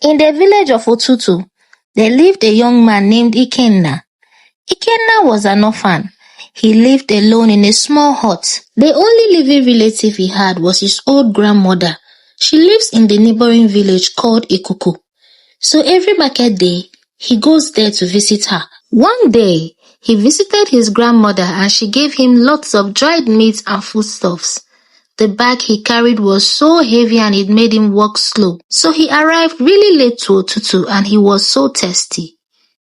In the village of Otutu, there lived a young man named Ikenna. Ikenna was an orphan. He lived alone in a small hut. The only living relative he had was his old grandmother. She lives in the neighboring village called Ikuku. So every market day, he goes there to visit her. One day, he visited his grandmother and she gave him lots of dried meat and foodstuffs. The bag he carried was so heavy and it made him walk slow. So he arrived really late to Otutu and he was so thirsty.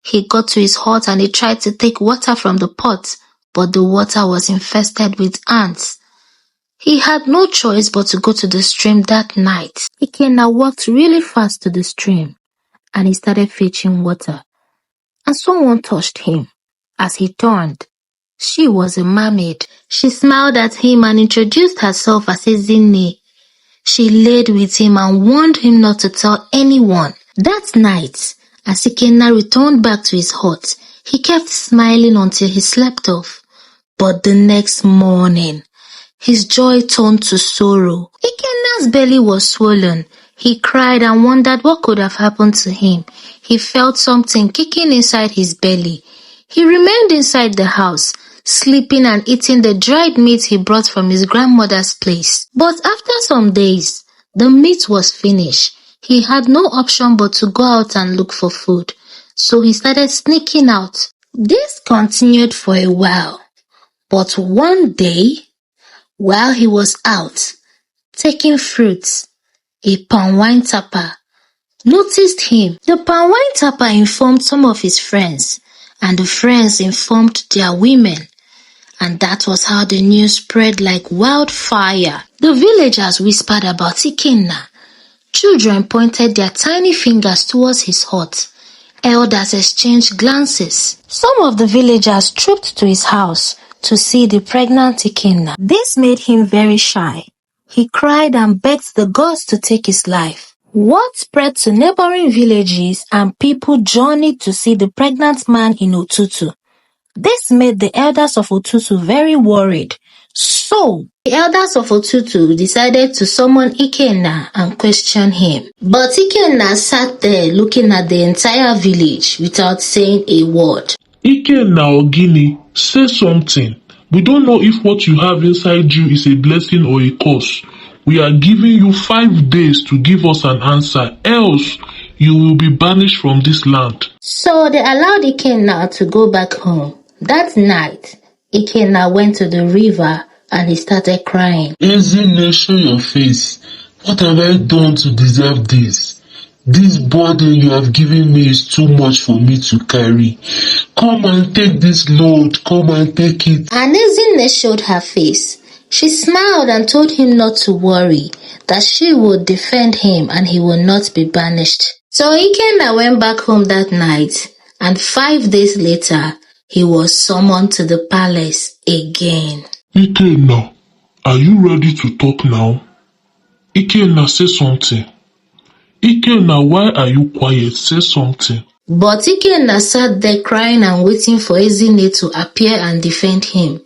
He got to his hut and he tried to take water from the pot, but the water was infested with ants. He had no choice but to go to the stream that night. Ikenna walked really fast to the stream and he started fetching water. And someone touched him. As he turned, she was a mermaid. She smiled at him and introduced herself as Ezinne. She laid with him and warned him not to tell anyone. That night, as Ikenna returned back to his hut, he kept smiling until he slept off. But the next morning, his joy turned to sorrow. Ikenna's belly was swollen. He cried and wondered what could have happened to him. He felt something kicking inside his belly. He remained inside the house, sleeping and eating the dried meat he brought from his grandmother's place. But after some days, the meat was finished. He had no option but to go out and look for food. So he started sneaking out. This continued for a while. But one day, while he was out, taking fruits, a palm wine tapper noticed him. The palm wine tapper informed some of his friends, and the friends informed their women. And that was how the news spread like wildfire. The villagers whispered about Ikenna. Children pointed their tiny fingers towards his hut. Elders exchanged glances. Some of the villagers trooped to his house to see the pregnant Ikenna. This made him very shy. He cried and begged the gods to take his life. Word spread to neighboring villages and people journeyed to see the pregnant man in Otutu. This made the elders of Otutu very worried. So, the elders of Otutu decided to summon Ikenna and question him. But Ikenna sat there looking at the entire village without saying a word. Ikenna Ogini, say something. We don't know if what you have inside you is a blessing or a curse. We are giving you 5 days to give us an answer, else you will be banished from this land. So they allowed Ikenna to go back home. That night, Ikenna went to the river and he started crying. Ezinne, show your face. What have I done to deserve this? This burden you have given me is too much for me to carry. Come and take this load. Come and take it. And Ezinne showed her face. She smiled and told him not to worry, that she would defend him and he would not be banished. So Ikenna went back home that night, and 5 days later, he was summoned to the palace again. Ikenna, are you ready to talk now? Ikenna, say something. Ikenna, why are you quiet? Say something. But Ikenna sat there crying and waiting for Ezinne to appear and defend him.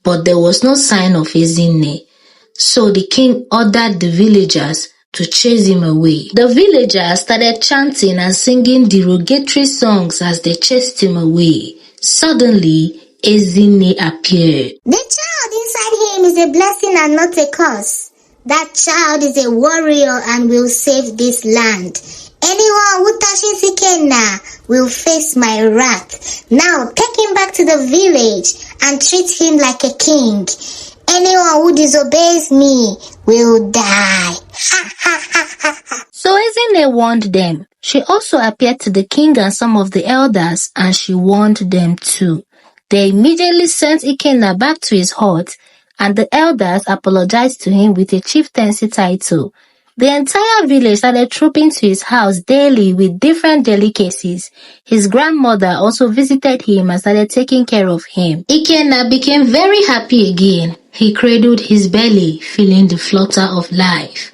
But there was no sign of Ezinne. So the king ordered the villagers to chase him away. The villagers started chanting and singing derogatory songs as they chased him away. Suddenly, Ezinne appeared. The child inside him is a blessing and not a curse. That child is a warrior and will save this land. Anyone who touches Ikenna will face my wrath. Now take him back to the village and treat him like a king. Anyone who disobeys me will die. So Ezinne warned them. She also appeared to the king and some of the elders, and she warned them too. They immediately sent Ikenna back to his hut, and the elders apologized to him with a chieftaincy title. The entire village started trooping to his house daily with different delicacies. His grandmother also visited him and started taking care of him. Ikenna became very happy again. He cradled his belly, feeling the flutter of life.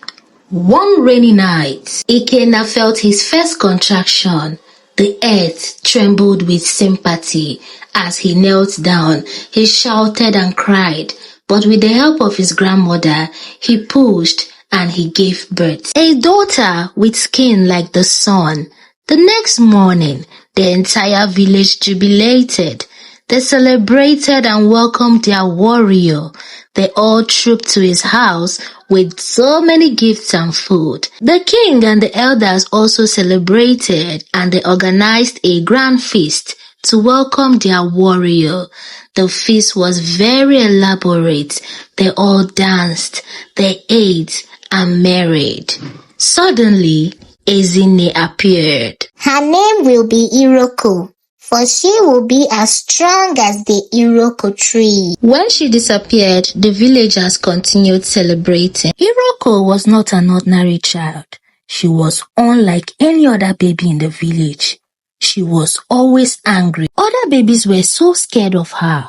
One rainy night, Ikenna felt his first contraction. The earth trembled with sympathy. As he knelt down, he shouted and cried, but with the help of his grandmother, he pushed and he gave birth. A daughter with skin like the sun. The next morning, the entire village jubilated. They celebrated and welcomed their warrior. They all trooped to his house with so many gifts and food. The king and the elders also celebrated, and they organized a grand feast to welcome their warrior. The feast was very elaborate. They all danced, they ate, and married. Suddenly, Ezinne appeared. Her name will be Iroku, for she will be as strong as the Iroku tree. When she disappeared, the villagers continued celebrating. Iroku was not an ordinary child. She was unlike any other baby in the village. She was always angry. Other babies were so scared of her.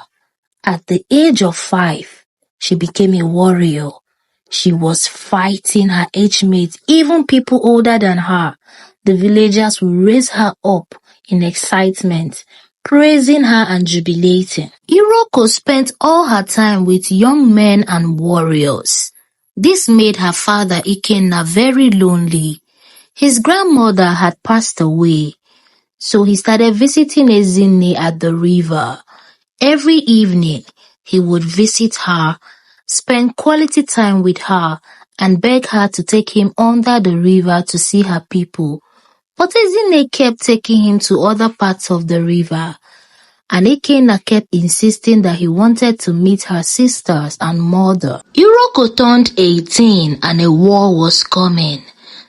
At the age of 5, she became a warrior. She was fighting her age mates, even people older than her. The villagers would raise her up in excitement, praising her and jubilating. Iroku spent all her time with young men and warriors. This made her father Ikenna very lonely. His grandmother had passed away, so he started visiting Ezinne at the river. Every evening, he would visit her, spend quality time with her, and beg her to take him under the river to see her people. But Ezinne kept taking him to other parts of the river, and Ikenna kept insisting that he wanted to meet her sisters and mother. Iroku turned 18 and a war was coming.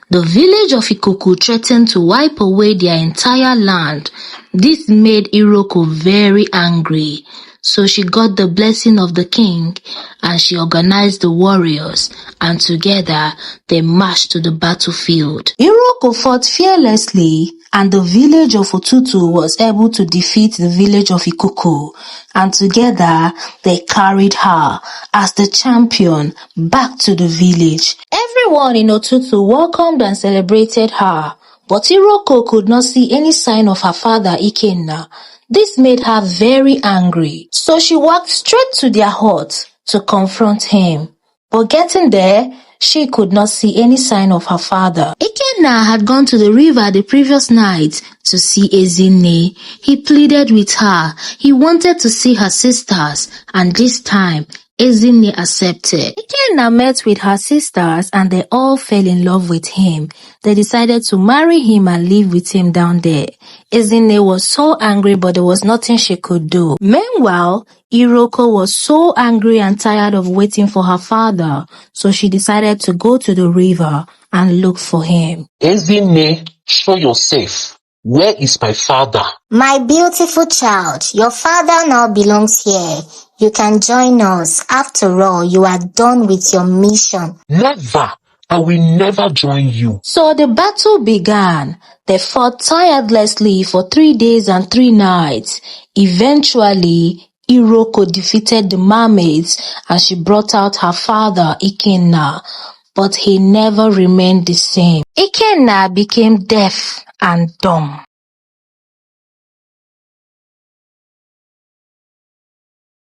The village of Ikuku threatened to wipe away their entire land. This made Iroku very angry. So she got the blessing of the king and she organized the warriors, and together they marched to the battlefield. Iroku fought fearlessly and the village of Otutu was able to defeat the village of Ikuku, and together they carried her as the champion back to the village. Everyone in Otutu welcomed and celebrated her, but Iroku could not see any sign of her father Ikenna. This made her very angry, so she walked straight to their hut to confront him. But getting there, she could not see any sign of her father. Ikenna had gone to the river the previous night to see Ezinne. He pleaded with her. He wanted to see her sisters, and this time, Ezinne accepted. Ikenna met with her sisters and they all fell in love with him. They decided to marry him and live with him down there. Ezinne was so angry, but there was nothing she could do. Meanwhile, Iroku was so angry and tired of waiting for her father, so she decided to go to the river and look for him. Ezinne, show yourself. Where is my father? My beautiful child, your father now belongs here. You can join us. After all, you are done with your mission. Never. I will never join you. So the battle began. They fought tirelessly for 3 days and 3 nights. Eventually, Iroku defeated the mermaids and she brought out her father, Ikenna. But he never remained the same. Ikenna became deaf and dumb.